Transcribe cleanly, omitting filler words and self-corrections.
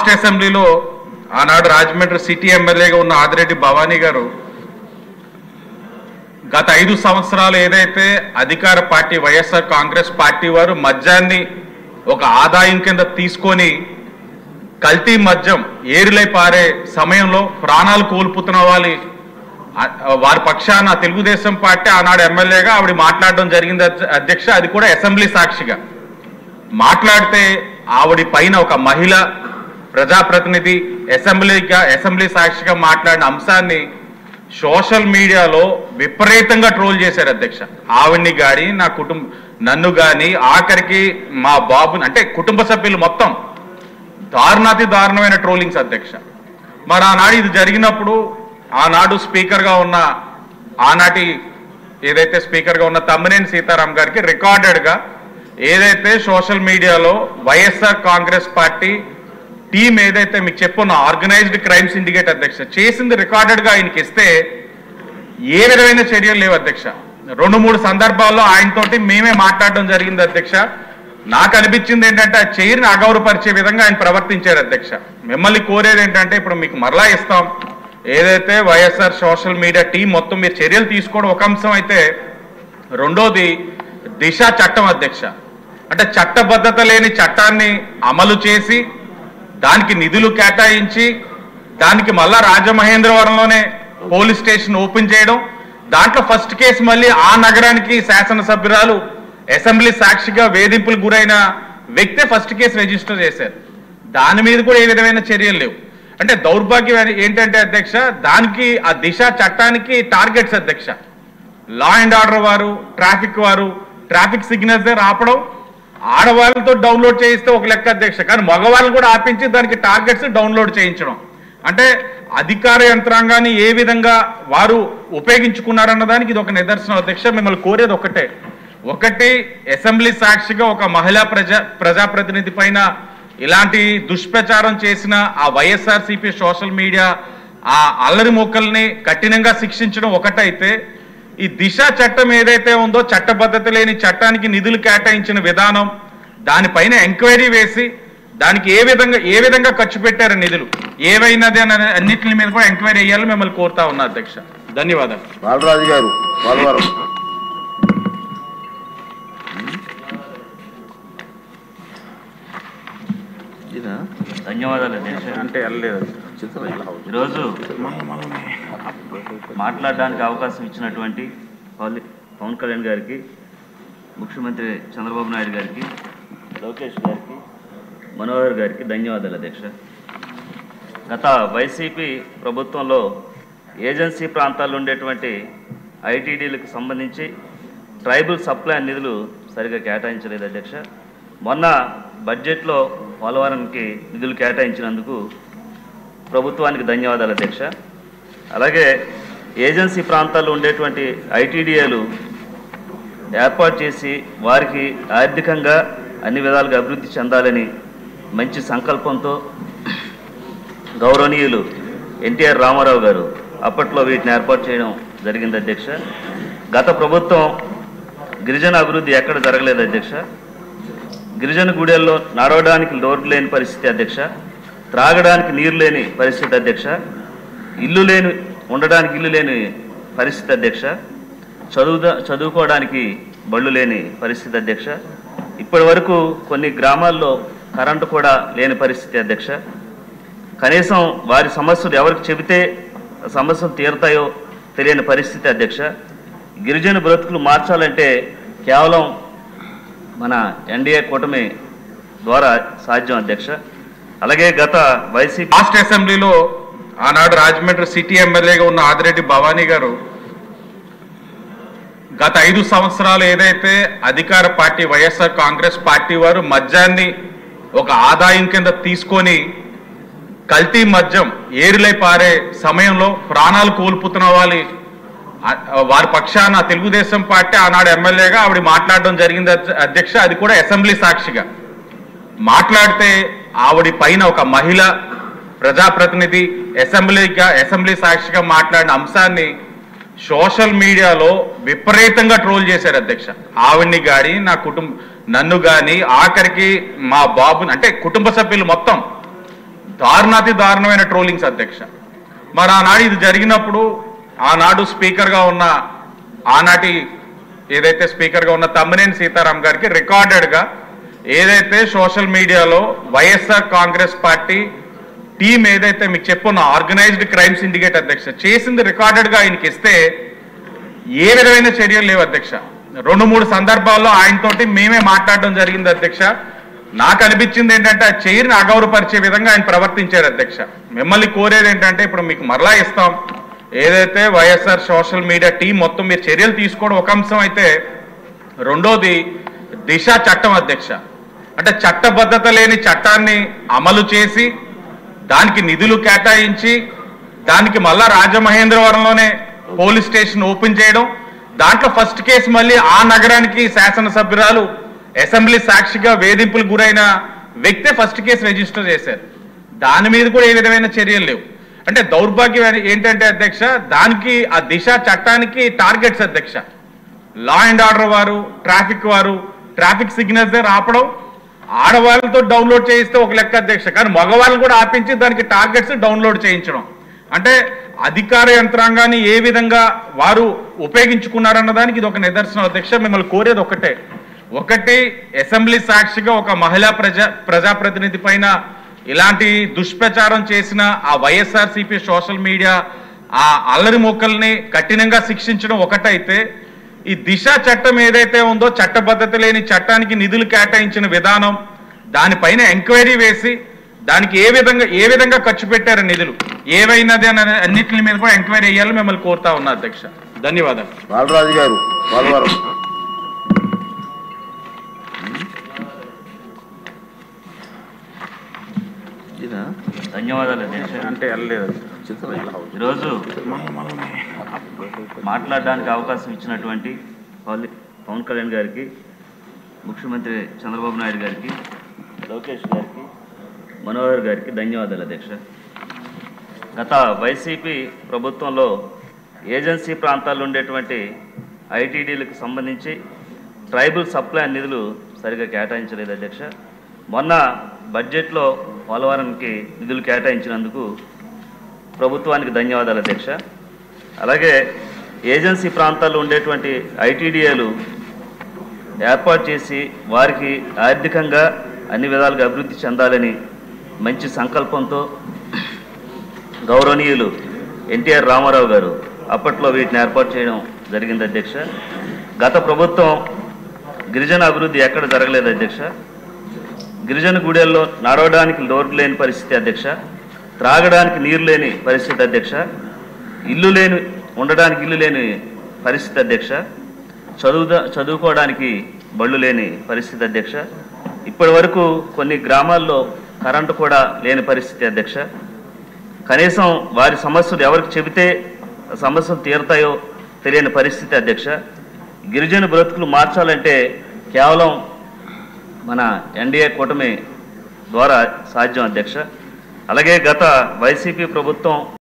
Last అసెంబ్లీలో ఆనాడు Rajahmundry city ఎమ్మెల్యేగా ఉన్న ఆదిరెడ్డి భవానీ గారు గత 5 సంవత్సరాలు ఏదైతే అధికార పార్టీ వైఎస్ఆర్ కాంగ్రెస్ పార్టీ వారు మద్యాన్ని ఒక ఆదాయం కింద తీసుకొని కల్తీ మద్యం ఏరులై పారే సమయంలో ప్రాణాలు కోల్పోతున్న వారి పక్షాన తెలుగుదేశం పార్టీ ఆనాడు ఎమ్మెల్యేగా ఆవిడ మాట్లాడడం జరిగింది అధ్యక్ష. అది కూడా అసెంబ్లీ సాక్షిగా మాట్లాడితే ఆవిడ పైన ఒక మహిళ ప్రజాప్రతినిధి అసెంబ్లీ సాక్షిగా మాట్లాడిన అంశాన్ని సోషల్ మీడియాలో విపరీతంగా ట్రోల్ చేశారు అధ్యక్ష. ఆవిడ్ని కానీ నన్ను కానీ ఆఖరికి మా బాబుని అంటే కుటుంబ సభ్యులు మొత్తం దారుణాతి దారుణమైన ట్రోలింగ్స్ అధ్యక్ష. మరి ఆనాడు ఇది జరిగినప్పుడు ఆనాడు స్పీకర్గా ఉన్న ఆనాటి ఏదైతే స్పీకర్గా ఉన్న తమ్మినేని సీతారాం గారికి రికార్డెడ్గా ఏదైతే సోషల్ మీడియాలో వైఎస్ఆర్ కాంగ్రెస్ పార్టీ టీం ఏదైతే మీకు చెప్పున్న ఆర్గనైజ్డ్ క్రైమ్ సిండికేట్ అధ్యక్ష చేసింది రికార్డెడ్గా ఆయనకి ఇస్తే ఏ విధమైన చర్యలు లేవు అధ్యక్ష. 2-3 సందర్భాల్లో ఆయనతోటి మేమే మాట్లాడడం జరిగింది అధ్యక్ష. నాకు అనిపించింది ఏంటంటే ఆ చైర్ని అగౌరవపరిచే విధంగా ఆయన ప్రవర్తించారు అధ్యక్ష. మిమ్మల్ని కోరేది ఏంటంటే ఇప్పుడు మీకు మరలా ఇస్తాం ఏదైతే వైఎస్ఆర్ సోషల్ మీడియా టీం మొత్తం మీరు చర్యలు తీసుకోవడం ఒక అంశం అయితే, రెండోది దిశ చట్టం అధ్యక్ష. అంటే చట్టబద్ధత లేని చట్టాన్ని అమలు చేసి దానికి నిధులు కేటాయించి దానికి మళ్ళా రాజమహేంద్రవరంలోనే పోలీస్ స్టేషన్ ఓపెన్ చేయడం, దాంట్లో ఫస్ట్ కేసు మళ్ళీ ఆ నగరానికి శాసనసభ్యురాలు అసెంబ్లీ సాక్షిగా వేధింపులకు గురైన వ్యక్తే ఫస్ట్ కేసు రిజిస్టర్ చేశారు. దాని మీద కూడా ఏ విధమైన చర్యలు లేవు. అంటే దౌర్భాగ్యం ఏంటంటే అధ్యక్ష, దానికి ఆ దిశ చట్టానికి టార్గెట్స్ అధ్యక్ష. లా అండ్ ఆర్డర్ వారు ట్రాఫిక్ సిగ్నల్స్ దగ్గర ఆపడం, ఆడవాళ్ళతో డౌన్లోడ్ చేయిస్తే ఒక లెక్క అధ్యక్ష, కానీ మగవాళ్ళని కూడా ఆపించి దానికి టార్గెట్స్ డౌన్లోడ్ చేయించడం. అంటే అధికార యంత్రాంగాన్ని ఏ విధంగా వారు ఉపయోగించుకున్నారన్న దానికి ఇది ఒక నిదర్శనం అధ్యక్ష. మిమ్మల్ని కోరేది ఒకటి అసెంబ్లీ సాక్షిగా ఒక మహిళా ప్రజాప్రతినిధి పైన ఇలాంటి దుష్ప్రచారం చేసిన ఆ వైఎస్ఆర్సీపీ సోషల్ మీడియా ఆ అల్లరి మొక్కల్ని కఠినంగా శిక్షించడం ఒకటైతే, ఈ దిశ చట్టం ఏదైతే ఉందో చట్టబద్ధత లేని చట్టానికి నిధులు కేటాయించిన విధానం, దానిపైన ఎంక్వైరీ వేసి దానికి ఏ విధంగా ఖర్చు పెట్టారు నిధులు ఏవైనది అని అన్నింటి మీద కూడా ఎంక్వైరీ చేయాలని మిమ్మల్ని కోరుతా ఉన్నా అధ్యక్ష. ధన్యవాదాలు. బాలరాజు గారు ధన్యవాదాలు అధ్యక్ష. అంటే వెళ్ళలేదు ఈరోజు మాట్లాడడానికి అవకాశం ఇచ్చినటువంటి పవన్ కళ్యాణ్ గారికి, ముఖ్యమంత్రి చంద్రబాబు నాయుడు గారికి, లోకేష్ గారికి, మనోహర్ గారికి ధన్యవాదాలు అధ్యక్ష. గత వైసీపీ ప్రభుత్వంలో ఏజెన్సీ ప్రాంతాల్లో ఉండేటువంటి ఐటీడీలకు సంబంధించి ట్రైబల్ సప్లై నిధులు సరిగా కేటాయించలేదు అధ్యక్ష. మొన్న బడ్జెట్లో పోలవరానికి నిధులు కేటాయించినందుకు ప్రభుత్వానికి ధన్యవాదాలు అధ్యక్ష. అలాగే ఏజెన్సీ ప్రాంతాల్లో ఉండేటువంటి ఐటీడీఏలు ఏర్పాటు చేసి వారికి ఆర్థికంగా అన్ని విధాలుగా అభివృద్ధి చెందాలని మంచి సంకల్పంతో గౌరవనీయులు ఎన్టీఆర్ రామారావు గారు అప్పట్లో వీటిని ఏర్పాటు చేయడం జరిగింది అధ్యక్ష. గత ప్రభుత్వం గిరిజన అభివృద్ధి ఎక్కడ జరగలేదు అధ్యక్ష. గిరిజన గుడెల్లో నడవడానికి రోడ్లు లేని పరిస్థితి అధ్యక్ష, త్రాగడానికి నీరు లేని పరిస్థితి అధ్యక్ష, ఉండడానికి ఇల్లు లేని పరిస్థితి అధ్యక్ష, చదువుకోవడానికి బళ్ళు లేని పరిస్థితి అధ్యక్ష. ఇప్పటి వరకు కొన్ని గ్రామాల్లో కరెంటు కూడా లేని పరిస్థితి అధ్యక్ష. కనీసం వారి సమస్యలు ఎవరికి చెబితే సమస్యలు తీరుతాయో తెలియని పరిస్థితి అధ్యక్ష. గిరిజన బ్రతుకులు మార్చాలంటే కేవలం మన ఎన్డీఏ కూటమి ద్వారా సాధ్యం అధ్యక్ష. అలాగే గత వైసీపీ లాస్ట్ అసెంబ్లీలో ఆనాడు రాజమండ్రి సిటీ ఎమ్మెల్యేగా ఉన్న ఆదిరెడ్డి భవానీ గారు గత 5 సంవత్సరాలు ఏదైతే అధికార పార్టీ వైఎస్ఆర్ కాంగ్రెస్ పార్టీ వారు మద్యాన్ని ఒక ఆదాయం కింద తీసుకొని కల్తీ మద్యం ఏరులై పారే సమయంలో ప్రాణాలు కోల్పోతున్న వారి పక్షాన తెలుగుదేశం పార్టీ ఆనాడు ఎమ్మెల్యేగా ఆవిడ మాట్లాడడం జరిగింది అధ్యక్ష. అది కూడా అసెంబ్లీ సాక్షిగా మాట్లాడితే ఆవిడ పైన ఒక మహిళ ప్రజాప్రతినిధి అసెంబ్లీ సాక్షిగా మాట్లాడిన అంశాన్ని సోషల్ మీడియాలో విపరీతంగా ట్రోల్ చేశారు అధ్యక్ష. ఆవిడ్ని కానీ నన్ను కానీ ఆఖరికి మా బాబుని అంటే కుటుంబ సభ్యులు మొత్తం దారుణాతి దారుణమైన ట్రోలింగ్స్ అధ్యక్ష. మరి ఆనాడు ఇది జరిగినప్పుడు ఆనాడు స్పీకర్గా ఉన్న ఆనాటి ఏదైతే స్పీకర్గా ఉన్న తమ్మినేని సీతారాం గారికి రికార్డెడ్గా ఏదైతే సోషల్ మీడియాలో వైఎస్ఆర్ కాంగ్రెస్ పార్టీ టీం ఏదైతే మీకు చెప్పున్న ఆర్గనైజ్డ్ క్రైమ్ సిండికేట్ అధ్యక్ష చేసింది రికార్డెడ్గా ఆయనకి ఇస్తే ఏ విధమైన చర్యలు లేవు అధ్యక్ష. 2-3 సందర్భాల్లో ఆయనతోటి మేమే మాట్లాడడం జరిగింది అధ్యక్ష. నాకు అనిపించింది ఏంటంటే ఆ చైర్ని అగౌరవపరిచే విధంగా ఆయన ప్రవర్తించారు అధ్యక్ష. మిమ్మల్ని కోరేది ఏంటంటే ఇప్పుడు మీకు మరలా ఇస్తాం, ఏదైతే వైఎస్ఆర్ సోషల్ మీడియా టీం మొత్తం మీరు చర్యలు తీసుకోవడం ఒక అంశం అయితే, రెండోది దిశ చట్టం అధ్యక్ష. అంటే చట్టబద్ధత లేని చట్టాన్ని అమలు చేసి దానికి నిధులు కేటాయించి దానికి మళ్ళా రాజమహేంద్రవరంలోనే పోలీస్ స్టేషన్ ఓపెన్ చేయడం, దాంట్లో ఫస్ట్ కేసు మళ్ళీ ఆ నగరానికి శాసనసభ్యురాలు అసెంబ్లీ సాక్షిగా వేధింపులకు గురైన వ్యక్తే ఫస్ట్ కేసు రిజిస్టర్ చేశారు. దాని మీద కూడా ఏ విధమైన చర్యలు లేవు. అంటే దౌర్భాగ్యం ఏంటంటే అధ్యక్ష, దానికి ఆ దిశ చట్టానికి టార్గెట్స్ అధ్యక్ష. లా అండ్ ఆర్డర్ వారు, ట్రాఫిక్ సిగ్నల్స్ దగ్గర ఆపడం, ఆడవాళ్ళతో డౌన్లోడ్ చేయిస్తే ఒక లెక్క అధ్యక్ష, కానీ మగవాళ్ళు కూడా ఆపించి దానికి టార్గెట్స్ డౌన్లోడ్ చేయించడం. అంటే అధికార యంత్రాంగాన్ని ఏ విధంగా వారు ఉపయోగించుకున్నారన్న దానికి ఇది ఒక నిదర్శనం అధ్యక్ష. మిమ్మల్ని కోరేది ఒకటి అసెంబ్లీ సాక్షిగా ఒక మహిళా ప్రజాప్రతినిధి పైన ఇలాంటి దుష్ప్రచారం చేసిన ఆ వైఎస్ఆర్సీపీ సోషల్ మీడియా ఆ అల్లరి మొక్కల్ని కఠినంగా శిక్షించడం ఒకటైతే, ఈ దిశ చట్టం ఏదైతే ఉందో చట్టబద్ధత లేని చట్టానికి నిధులు కేటాయించిన విధానం, దానిపైన ఎంక్వైరీ వేసి దానికి ఏ విధంగా ఖర్చు పెట్టారు నిధులు ఏవైనది అని అన్నింటి మీద కూడా ఎంక్వైరీ చేయాలని మిమ్మల్ని కోరుతా ఉన్నా అధ్యక్ష. ధన్యవాదాలు. బాలరాజు గారు పోలవరం. ధన్యవాదాలు అధ్యక్ష. అంటే వెళ్ళలేదు ఈరోజు మాట్లాడడానికి అవకాశం ఇచ్చినటువంటి పవన్ కళ్యాణ్ గారికి, ముఖ్యమంత్రి చంద్రబాబు నాయుడు గారికి, లోకేష్ గారికి, మనోహర్ గారికి ధన్యవాదాలు అధ్యక్ష. గత వైసీపీ ప్రభుత్వంలో ఏజెన్సీ ప్రాంతాల్లో ఉండేటువంటి ఐటీడీలకు సంబంధించి ట్రైబల్ సప్లై నిధులు సరిగా కేటాయించలేదు అధ్యక్ష. మొన్న బడ్జెట్లో పోలవరానికి నిధులు కేటాయించినందుకు ప్రభుత్వానికి ధన్యవాదాలు అధ్యక్ష. అలాగే ఏజెన్సీ ప్రాంతాల్లో ఉండేటువంటి ఐటీడీఏలు ఏర్పాటు చేసి వారికి ఆర్థికంగా అన్ని విధాలుగా అభివృద్ధి చెందాలని మంచి సంకల్పంతో గౌరవనీయులు ఎన్టీఆర్ రామారావు గారు అప్పట్లో వీటిని ఏర్పాటు చేయడం జరిగింది అధ్యక్ష. గత ప్రభుత్వం గిరిజన అభివృద్ధి ఎక్కడ జరగలేదు అధ్యక్ష. గిరిజన గుడెల్లో నడవడానికి రోడ్లు లేని పరిస్థితి అధ్యక్ష, త్రాగడానికి నీరు లేని పరిస్థితి అధ్యక్ష, ఉండడానికి ఇల్లు లేని పరిస్థితి అధ్యక్ష, చదువుకోవడానికి బళ్ళు లేని పరిస్థితి అధ్యక్ష. ఇప్పటి వరకు కొన్ని గ్రామాల్లో కరెంటు కూడా లేని పరిస్థితి అధ్యక్ష. కనీసం వారి సమస్యలు ఎవరికి చెబితే సమస్యలు తీరుతాయో తెలియని పరిస్థితి అధ్యక్ష. గిరిజన బ్రతుకులు మార్చాలంటే కేవలం మన ఎన్డీఏ కూటమి ద్వారా సాధ్యం అధ్యక్ష. అలాగే గత వైసీపీ ప్రభుత్వం